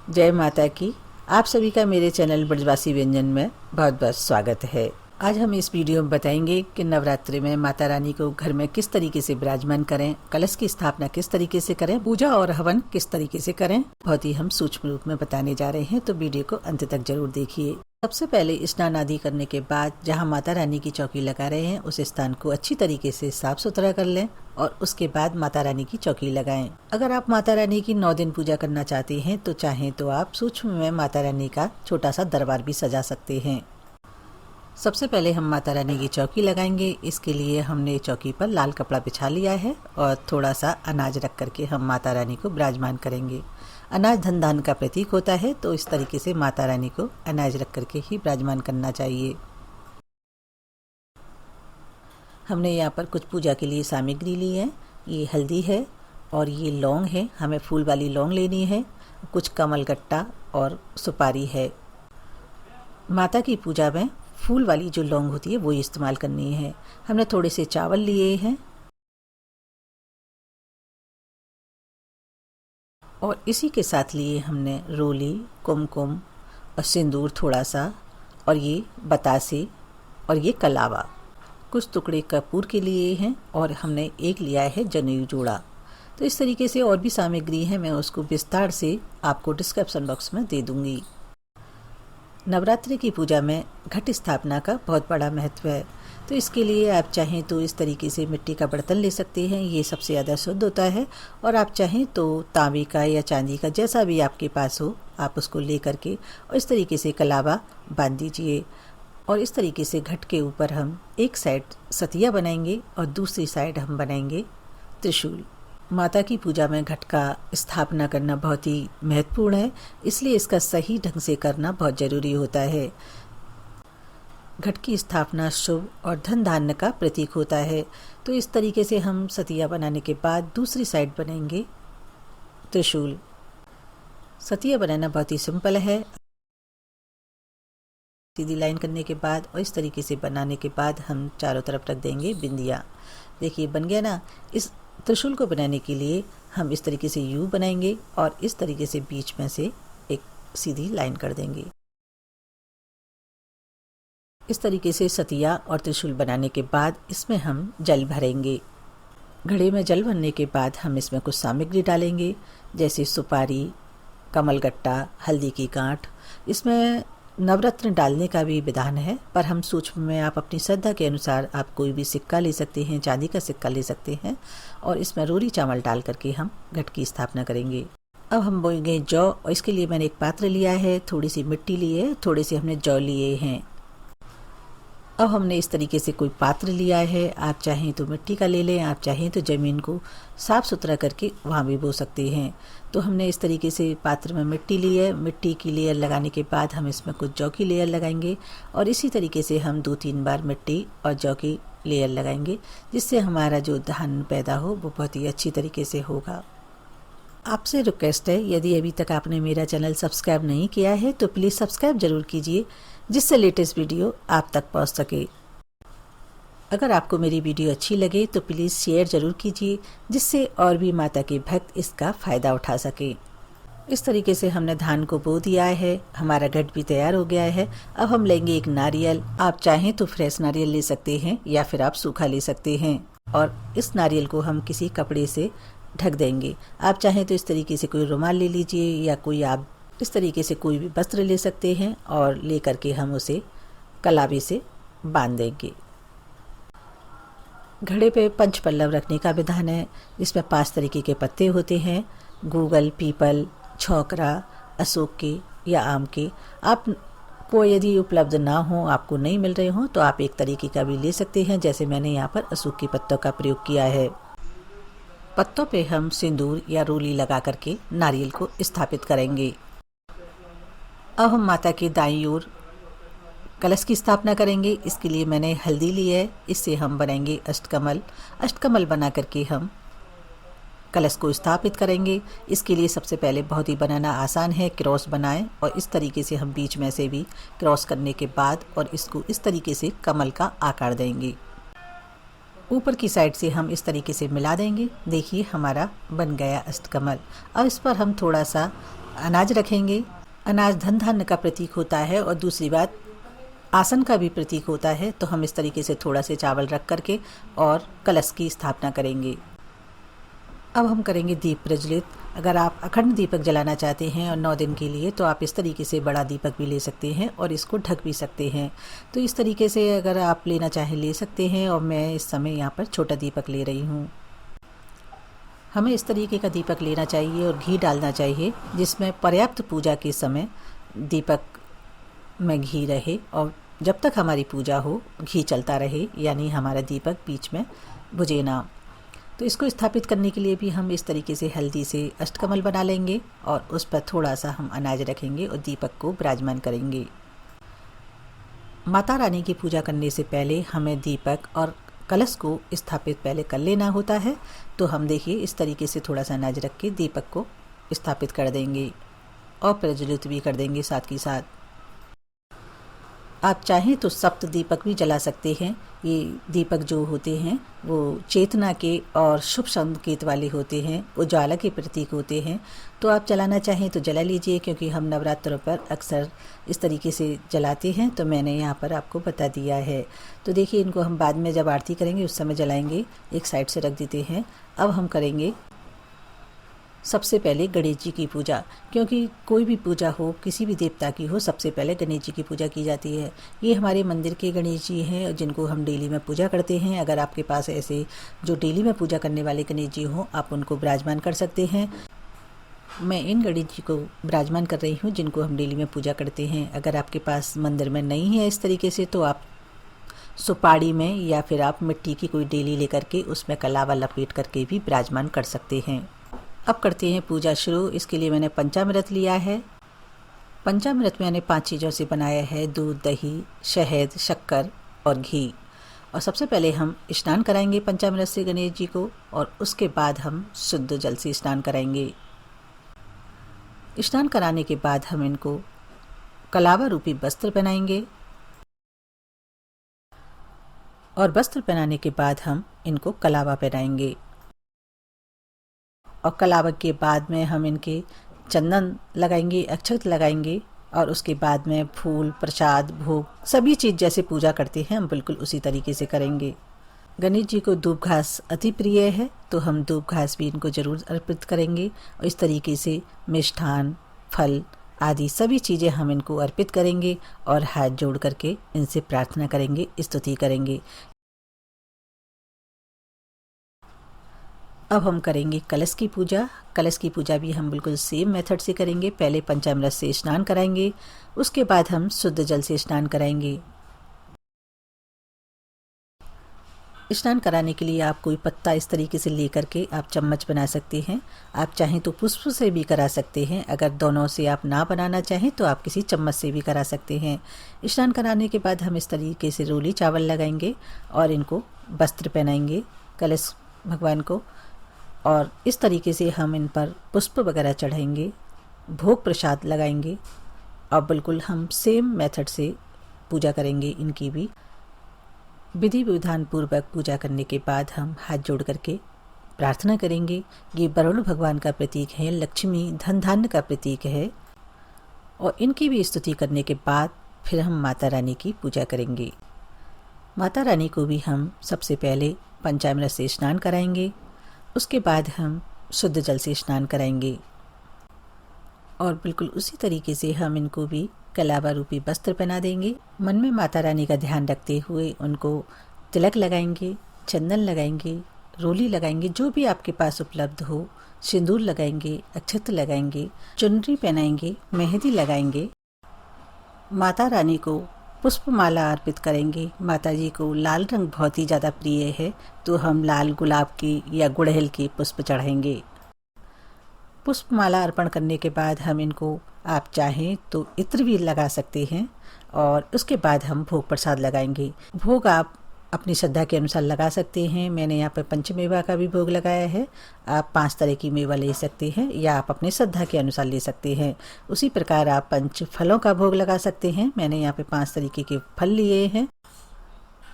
जय माता की। आप सभी का मेरे चैनल ब्रजवासी व्यंजन में बहुत बहुत स्वागत है। आज हम इस वीडियो में बताएंगे कि नवरात्रि में माता रानी को घर में किस तरीके से विराजमान करें, कलश की स्थापना किस तरीके से करें, पूजा और हवन किस तरीके से करें। बहुत ही हम सूक्ष्म रूप में बताने जा रहे हैं, तो वीडियो को अंत तक जरूर देखिए। सबसे पहले स्नान आदि करने के बाद जहां माता रानी की चौकी लगा रहे हैं उस स्थान को अच्छी तरीके से साफ सुथरा कर लें और उसके बाद माता रानी की चौकी लगाएं। अगर आप माता रानी की 9 दिन पूजा करना चाहते हैं तो चाहें तो आप सूक्ष्म में माता रानी का छोटा सा दरबार भी सजा सकते हैं। सबसे पहले हम माता रानी की चौकी लगाएंगे। इसके लिए हमने चौकी पर लाल कपड़ा बिछा लिया है और थोड़ा सा अनाज रख करके हम माता रानी को विराजमान करेंगे। अनाज धन धान का प्रतीक होता है, तो इस तरीके से माता रानी को अनाज रख करके ही विराजमान करना चाहिए। हमने यहाँ पर कुछ पूजा के लिए सामग्री ली है। ये हल्दी है और ये लौंग है, हमें फूल वाली लौंग लेनी है। कुछ कमल गट्टा और सुपारी है। माता की पूजा में फूल वाली जो लौंग होती है वो इस्तेमाल करनी है। हमने थोड़े से चावल लिए हैं और इसी के साथ लिए हमने रोली, कुमकुम और सिंदूर थोड़ा सा, और ये बतासे और ये कलावा। कुछ टुकड़े कपूर के लिए हैं और हमने एक लिया है जनेऊ जोड़ा। तो इस तरीके से और भी सामग्री है, मैं उसको विस्तार से आपको डिस्क्रिप्शन बॉक्स में दे दूंगी। नवरात्रि की पूजा में घट स्थापना का बहुत बड़ा महत्व है, तो इसके लिए आप चाहें तो इस तरीके से मिट्टी का बर्तन ले सकते हैं, ये सबसे ज़्यादा शुद्ध होता है। और आप चाहें तो तांबे का या चांदी का, जैसा भी आपके पास हो, आप उसको ले करके और इस तरीके से कलावा बांध दीजिए। और इस तरीके से घट के ऊपर हम एक साइड सतिया बनाएंगे और दूसरी साइड हम बनाएंगे त्रिशूल। माता की पूजा में घट का स्थापना करना बहुत ही महत्वपूर्ण है, इसलिए इसका सही ढंग से करना बहुत ज़रूरी होता है। घट की स्थापना शुभ और धन धान्य का प्रतीक होता है। तो इस तरीके से हम सतिया बनाने के बाद दूसरी साइड बनाएंगे त्रिशूल। सतिया बनाना बहुत ही सिंपल है। सीधी लाइन करने के बाद और इस तरीके से बनाने के बाद हम चारों तरफ रख देंगे बिंदिया। देखिए बन गया ना। इस त्रिशूल को बनाने के लिए हम इस तरीके से यू बनाएंगे और इस तरीके से बीच में से एक सीधी लाइन कर देंगे। इस तरीके से सतिया और त्रिशूल बनाने के बाद इसमें हम जल भरेंगे। घड़े में जल भरने के बाद हम इसमें कुछ सामग्री डालेंगे, जैसे सुपारी, कमलगट्टा, हल्दी की गांठ। इसमें नवरत्न डालने का भी विधान है, पर हम सूक्ष्म में आप अपनी श्रद्धा के अनुसार आप कोई भी सिक्का ले सकते हैं, चांदी का सिक्का ले सकते हैं। और इसमें रोरी चावल डाल करके हम घट की स्थापना करेंगे। अब हम बोएंगे जौ, और इसके लिए मैंने एक पात्र लिया है, थोड़ी सी मिट्टी ली है, थोड़े से हमने जौ लिए हैं। अब हमने इस तरीके से कोई पात्र लिया है, आप चाहें तो मिट्टी का ले लें, आप चाहें तो ज़मीन को साफ़ सुथरा करके वहाँ भी बो सकते हैं। तो हमने इस तरीके से पात्र में मिट्टी ली है। मिट्टी की लेयर लगाने के बाद हम इसमें कुछ जौ की लेयर लगाएंगे और इसी तरीके से हम 2-3 बार मिट्टी और जौ की लेयर लगाएंगे, जिससे हमारा जो धान पैदा हो वो बहुत ही अच्छी तरीके से होगा। आपसे रिक्वेस्ट है, यदि अभी तक आपने मेरा चैनल सब्सक्राइब नहीं किया है तो प्लीज़ सब्सक्राइब ज़रूर कीजिए, जिससे लेटेस्ट वीडियो आप तक पहुंच सके। अगर आपको मेरी वीडियो अच्छी लगे तो प्लीज़ शेयर ज़रूर कीजिए, जिससे और भी माता के भक्त इसका फ़ायदा उठा सके। इस तरीके से हमने धान को बो दिया है, हमारा घट भी तैयार हो गया है। अब हम लेंगे एक नारियल। आप चाहें तो फ्रेश नारियल ले सकते हैं या फिर आप सूखा ले सकते हैं। और इस नारियल को हम किसी कपड़े से ढक देंगे। आप चाहें तो इस तरीके से कोई रुमाल ले लीजिए या कोई आप इस तरीके से कोई भी वस्त्र ले सकते हैं और ले करके हम उसे कलावे से बांध देंगे। घड़े पे पंच पल्लव रखने का विधान है, जिसमें 5 तरीके के पत्ते होते हैं, गूगल, पीपल, छोकरा, अशोक के या आम के। आप को यदि उपलब्ध ना हो, आपको नहीं मिल रहे हों, तो आप एक तरीके का भी ले सकते हैं, जैसे मैंने यहाँ पर अशोक के पत्तों का प्रयोग किया है। पत्तों पे हम सिंदूर या रोली लगा करके नारियल को स्थापित करेंगे। अब हम माता के दाईं ओर कलश की स्थापना करेंगे। इसके लिए मैंने हल्दी ली है, इससे हम बनाएंगे अष्टकमल। अष्टकमल बना करके हम कलश को स्थापित करेंगे। इसके लिए सबसे पहले बहुत ही बनाना आसान है, क्रॉस बनाएं और इस तरीके से हम बीच में से भी क्रॉस करने के बाद और इसको इस तरीके से कमल का आकार देंगे। ऊपर की साइड से हम इस तरीके से मिला देंगे। देखिए हमारा बन गया अष्टकमल। अब इस पर हम थोड़ा सा अनाज रखेंगे। अनाज धन धान्य का प्रतीक होता है और दूसरी बात आसन का भी प्रतीक होता है। तो हम इस तरीके से थोड़ा से चावल रख करके और कलश की स्थापना करेंगे। अब हम करेंगे दीप प्रज्वलित। अगर आप अखंड दीपक जलाना चाहते हैं और 9 दिन के लिए तो आप इस तरीके से बड़ा दीपक भी ले सकते हैं और इसको ढक भी सकते हैं। तो इस तरीके से अगर आप लेना चाहें ले सकते हैं और मैं इस समय यहाँ पर छोटा दीपक ले रही हूँ। हमें इस तरीके का दीपक लेना चाहिए और घी डालना चाहिए जिसमें पर्याप्त पूजा के समय दीपक में घी रहे और जब तक हमारी पूजा हो घी चलता रहे, यानी हमारा दीपक बीच में बुझे ना। तो इसको स्थापित करने के लिए भी हम इस तरीके से हल्दी से अष्टकमल बना लेंगे और उस पर थोड़ा सा हम अनाज रखेंगे और दीपक को विराजमान करेंगे। माता रानी की पूजा करने से पहले हमें दीपक और कलश को स्थापित पहले कर लेना होता है। तो हम देखिए इस तरीके से थोड़ा सा अनाज रख के दीपक को स्थापित कर देंगे और प्रज्वलित भी कर देंगे साथ ही साथ। आप चाहें तो सप्त दीपक भी जला सकते हैं। ये दीपक जो होते हैं वो चेतना के और शुभ संकेत वाले होते हैं, उजाला के प्रतीक होते हैं। तो आप जलाना चाहें तो जला लीजिए, क्योंकि हम नवरात्रों पर अक्सर इस तरीके से जलाते हैं। तो मैंने यहाँ पर आपको बता दिया है। तो देखिए इनको हम बाद में जब आरती करेंगे उस समय जलाएंगे, एक साइड से रख देते हैं। अब हम करेंगे सबसे पहले गणेश जी की पूजा, क्योंकि कोई भी पूजा हो किसी भी देवता की हो सबसे पहले गणेश जी की पूजा की जाती है। ये हमारे मंदिर के गणेश जी हैं जिनको हम डेली में पूजा करते हैं। अगर आपके पास ऐसे जो डेली में पूजा करने वाले गणेश जी हों आप उनको विराजमान कर सकते हैं। मैं इन गणेश जी को विराजमान कर रही हूँ जिनको हम डेली में पूजा करते हैं। अगर आपके पास मंदिर में नहीं है इस तरीके से तो आप सुपारी में या फिर आप मिट्टी की कोई डेली लेकर के उसमें कलावा लपेट करके भी विराजमान कर सकते हैं। अब करते हैं पूजा शुरू। इसके लिए मैंने पंचामृत लिया है। पंचामृत मैंने 5 चीज़ों से बनाया है, दूध, दही, शहद, शक्कर और घी। और सबसे पहले हम स्नान कराएंगे पंचामृत से गणेश जी को और उसके बाद हम शुद्ध जल से स्नान कराएंगे। स्नान कराने के बाद हम इनको कलावा रूपी वस्त्र पहनाएंगे और वस्त्र पहनाने के बाद हम इनको कलावा पहनाएंगे। और कलावा के बाद में हम इनके चंदन लगाएंगे, अक्षत लगाएंगे और उसके बाद में फूल, प्रसाद, भोग सभी चीज़ जैसे पूजा करते हैं हम बिल्कुल उसी तरीके से करेंगे। गणेश जी को दूब घास अति प्रिय है तो हम दूब घास भी इनको ज़रूर अर्पित करेंगे और इस तरीके से मिष्ठान, फल आदि सभी चीज़ें हम इनको अर्पित करेंगे और हाथ जोड़ करके इनसे प्रार्थना करेंगे, स्तुति करेंगे। अब हम करेंगे कलश की पूजा। कलश की पूजा भी हम बिल्कुल सेम मेथड से करेंगे। पहले पंचामृत से स्नान कराएंगे, उसके बाद हम शुद्ध जल से स्नान कराएंगे। स्नान कराने के लिए आप कोई पत्ता इस तरीके से लेकर के आप चम्मच बना सकते हैं। आप चाहें तो पुष्प से भी करा सकते हैं। अगर दोनों से आप ना बनाना चाहें तो आप किसी चम्मच से भी करा सकते हैं। स्नान कराने के बाद हम इस तरीके से रोली चावल लगाएंगे और इनको वस्त्र पहनाएंगे कलश भगवान को और इस तरीके से हम इन पर पुष्प वगैरह चढ़ाएंगे, भोग प्रसाद लगाएंगे और बिल्कुल हम सेम मेथड से पूजा करेंगे इनकी भी। विधि विधान पूर्वक पूजा करने के बाद हम हाथ जोड़ करके प्रार्थना करेंगे। ये वरुण भगवान का प्रतीक है, लक्ष्मी धन धान्य का प्रतीक है और इनकी भी स्तुति करने के बाद फिर हम माता रानी की पूजा करेंगे। माता रानी को भी हम सबसे पहले पंचामृत से स्नान कराएंगे, उसके बाद हम शुद्ध जल से स्नान कराएंगे और बिल्कुल उसी तरीके से हम इनको भी कलावा रूपी वस्त्र पहना देंगे। मन में माता रानी का ध्यान रखते हुए उनको तिलक लगाएंगे, चंदन लगाएंगे, रोली लगाएंगे, जो भी आपके पास उपलब्ध हो, सिंदूर लगाएंगे, अक्षत लगाएंगे, चुनरी पहनाएंगे, मेहंदी लगाएंगे। माता रानी को पुष्पमाला अर्पित करेंगे। माता जी को लाल रंग बहुत ही ज़्यादा प्रिय है तो हम लाल गुलाब की या गुड़हल की पुष्प चढ़ाएंगे। पुष्पमाला अर्पण करने के बाद हम इनको आप चाहें तो इत्र भी लगा सकते हैं और उसके बाद हम भोग प्रसाद लगाएंगे। भोग आप अपनी श्रद्धा के अनुसार लगा सकते हैं। मैंने यहाँ पर पंचमेवा का भी भोग लगाया है। आप 5 तरह की मेवा ले सकते हैं या आप अपने श्रद्धा के अनुसार ले सकते हैं। उसी प्रकार आप 5 फलों का भोग लगा सकते हैं। मैंने यहाँ पे 5 तरीके के फल लिए हैं।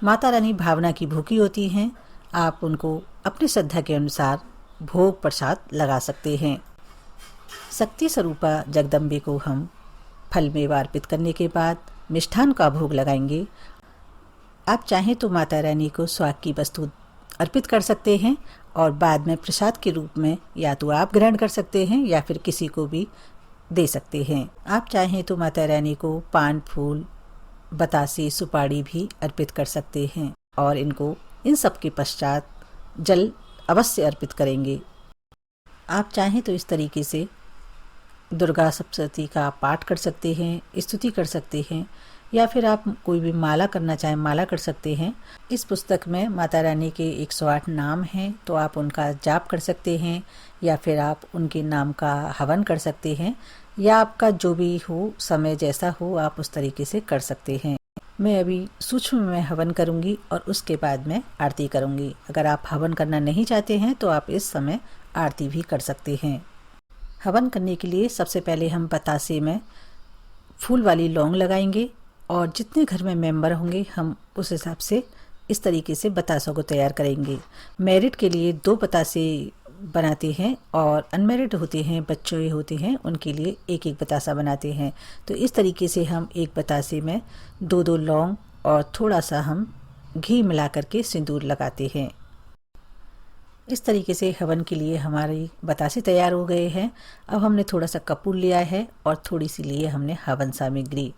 माता रानी भावना की भूखी होती हैं, आप उनको अपनी श्रद्धा के अनुसार भोग प्रसाद लगा सकते हैं। शक्ति स्वरूपा जगदम्बे को हम फल मेवा अर्पित करने के बाद मिष्ठान का भोग लगाएंगे। आप चाहें तो माता रानी को स्वाग की वस्तु अर्पित कर सकते हैं और बाद में प्रसाद के रूप में या तो आप ग्रहण कर सकते हैं या फिर किसी को भी दे सकते हैं। आप चाहें तो माता रानी को पान, फूल, बतासे, सुपारी भी अर्पित कर सकते हैं और इन सब के पश्चात जल अवश्य अर्पित करेंगे। आप चाहें तो इस तरीके से दुर्गा सप्तशती का पाठ कर सकते हैं, स्तुति कर सकते हैं, या फिर आप कोई भी माला करना चाहें माला कर सकते हैं। इस पुस्तक में माता रानी के 108 नाम हैं, तो आप उनका जाप कर सकते हैं या फिर आप उनके नाम का हवन कर सकते हैं, या आपका जो भी हो, समय जैसा हो आप उस तरीके से कर सकते हैं। मैं अभी सूक्ष्म में हवन करूंगी और उसके बाद मैं आरती करूंगी। अगर आप हवन करना नहीं चाहते हैं तो आप इस समय आरती भी कर सकते हैं। हवन करने के लिए सबसे पहले हम बतासे में फूल वाली लौंग लगाएंगे और जितने घर में मेंबर होंगे हम उस हिसाब से इस तरीके से बतासों को तैयार करेंगे। मैरिड के लिए 2 बतासे बनाते हैं और अनमैरिड होते हैं, बच्चे होते हैं, उनके लिए 1-1 बतासा बनाते हैं। तो इस तरीके से हम एक बतासे में 2-2 लौंग और थोड़ा सा हम घी मिला करके सिंदूर लगाते हैं। इस तरीके से हवन के लिए हमारे बतासे तैयार हो गए हैं। अब हमने थोड़ा सा कपूर लिया है और थोड़ी सी लिए हमने हवन सामग्री।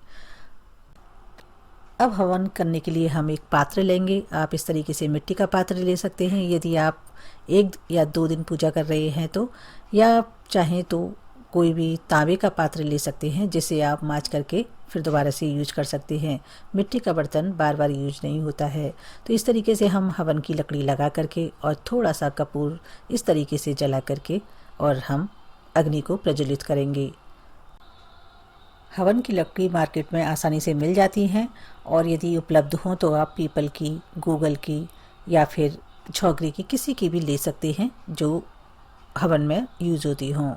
अब हवन करने के लिए हम एक पात्र लेंगे। आप इस तरीके से मिट्टी का पात्र ले सकते हैं यदि आप 1 या 2 दिन पूजा कर रहे हैं तो, या आप चाहें तो कोई भी तांबे का पात्र ले सकते हैं जिसे आप मांज करके फिर दोबारा से यूज कर सकते हैं। मिट्टी का बर्तन बार बार यूज नहीं होता है। तो इस तरीके से हम हवन की लकड़ी लगा करके और थोड़ा सा कपूर इस तरीके से जला करके और हम अग्नि को प्रज्वलित करेंगे। हवन की लकड़ी मार्केट में आसानी से मिल जाती हैं और यदि उपलब्ध हों तो आप पीपल की, गूगल की या फिर छौगरी की, किसी की भी ले सकते हैं जो हवन में यूज होती हों।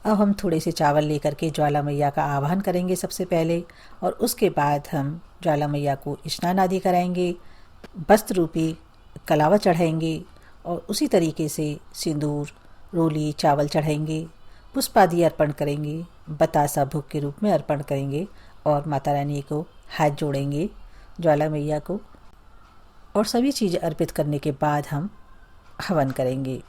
अब हम थोड़े से चावल लेकर के ज्वाला मैया का आवाहन करेंगे सबसे पहले, और उसके बाद हम ज्वाला मैया को स्नान आदि कराएंगे, वस्त्र रूपी कलावा चढ़ाएंगे और उसी तरीके से सिंदूर, रोली, चावल चढ़ाएंगे, पुष्प आदि अर्पण करेंगे, बतासा भोग के रूप में अर्पण करेंगे और माता रानी को हाथ जोड़ेंगे, ज्वाला मैया को, और सभी चीज़ अर्पित करने के बाद हम हवन करेंगे।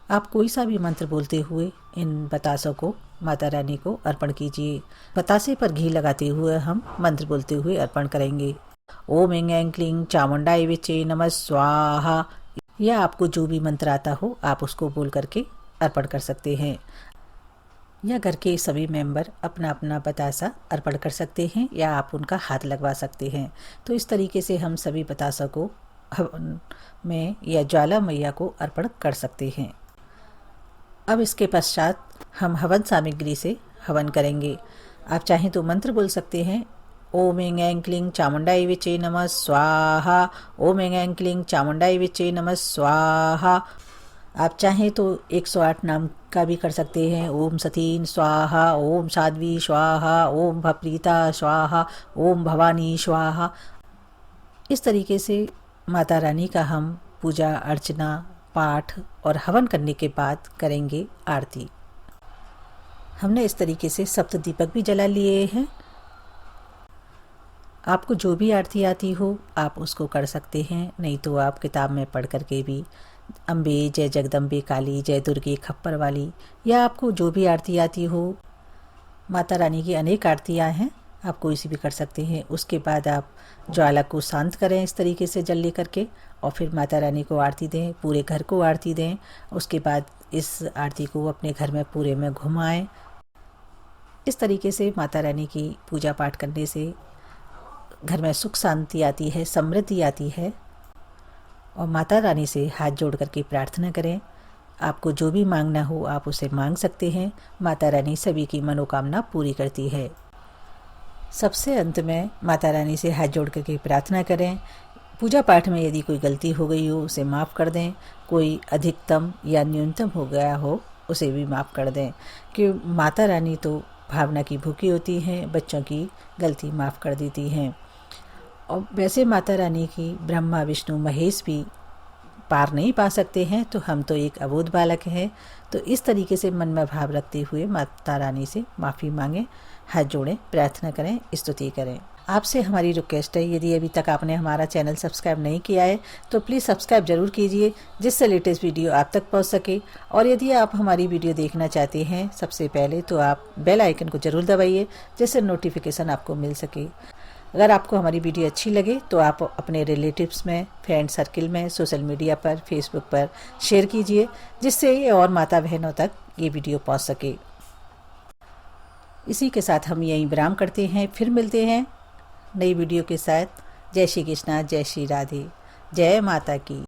आप कोई सा भी मंत्र बोलते हुए इन बतासों को माता रानी को अर्पण कीजिए। बतासे पर घी लगाते हुए हम मंत्र बोलते हुए अर्पण करेंगे। ओम ऐं ऐं क्लीं चामुंडाय विचे नमः स्वाहा, या आपको जो भी मंत्र आता हो आप उसको बोल करके अर्पण कर सकते हैं, या घर के सभी मेंबर अपना अपना बतासा अर्पण कर सकते हैं या आप उनका हाथ लगवा सकते हैं। तो इस तरीके से हम सभी बतासों को हवन में या ज्वाला मैया को अर्पण कर सकते हैं। अब इसके पश्चात हम हवन सामग्री से हवन करेंगे। आप चाहें तो मंत्र बोल सकते हैं। ओम ऐं ऐं क्लीं चामुंडाय विचे नमः स्वाहा, ओम ऐं ऐं क्लीं चामुंडाय विचे नमः स्वाहा। आप चाहें तो 108 नाम का भी कर सकते हैं। ओम सतीन स्वाहा, ओम साध्वी स्वाहा, ओम भप्रीता स्वाहा, ओम भवानी स्वाहा। इस तरीके से माता रानी का हम पूजा अर्चना, पाठ और हवन करने के बाद करेंगे आरती। हमने इस तरीके से सप्त दीपक भी जला लिए हैं। आपको जो भी आरती आती हो आप उसको कर सकते हैं, नहीं तो आप किताब में पढ़ करके भी अम्बे, जय जगदम्बे काली, जय दुर्गे खप्पर वाली, या आपको जो भी आरती आती हो, माता रानी की अनेक आरतियाँ हैं, आप कोई सी भी कर सकते हैं। उसके बाद आप ज्वाला को शांत करें इस तरीके से जल ले करके और फिर माता रानी को आरती दें, पूरे घर को आरती दें। उसके बाद इस आरती को अपने घर में पूरे में घुमाएं। इस तरीके से माता रानी की पूजा पाठ करने से घर में सुख शांति आती है, समृद्धि आती है। और माता रानी से हाथ जोड़ करके प्रार्थना करें। आपको जो भी मांगना हो आप उसे मांग सकते हैं। माता रानी सभी की मनोकामना पूरी करती है। सबसे अंत में माता रानी से हाथ जोड़ करके प्रार्थना करें। पूजा पाठ में यदि कोई गलती हो गई हो उसे माफ़ कर दें, कोई अधिकतम या न्यूनतम हो गया हो उसे भी माफ़ कर दें, कि माता रानी तो भावना की भूखी होती हैं, बच्चों की गलती माफ़ कर देती हैं। और वैसे माता रानी की ब्रह्मा, विष्णु, महेश भी पार नहीं पा सकते हैं तो हम तो एक अबोध बालक हैं। तो इस तरीके से मन में भाव रखते हुए माता रानी से माफ़ी मांगें, हाथ जोड़ें, प्रार्थना करें, स्तुति करें। आपसे हमारी रिक्वेस्ट है, यदि अभी तक आपने हमारा चैनल सब्सक्राइब नहीं किया है तो प्लीज़ सब्सक्राइब ज़रूर कीजिए, जिससे लेटेस्ट वीडियो आप तक पहुंच सके। और यदि आप हमारी वीडियो देखना चाहते हैं सबसे पहले तो आप बेल आइकन को ज़रूर दबाइए, जिससे नोटिफिकेशन आपको मिल सके। अगर आपको हमारी वीडियो अच्छी लगे तो आप अपने रिलेटिव्स में, फ्रेंड सर्किल में, सोशल मीडिया पर, फेसबुक पर शेयर कीजिए, जिससे ये और माता बहनों तक ये वीडियो पहुंच सके। इसी के साथ हम यहीं विराम करते हैं, फिर मिलते हैं नई वीडियो के साथ। जय श्री कृष्णा, जय श्री राधे, जय माता की।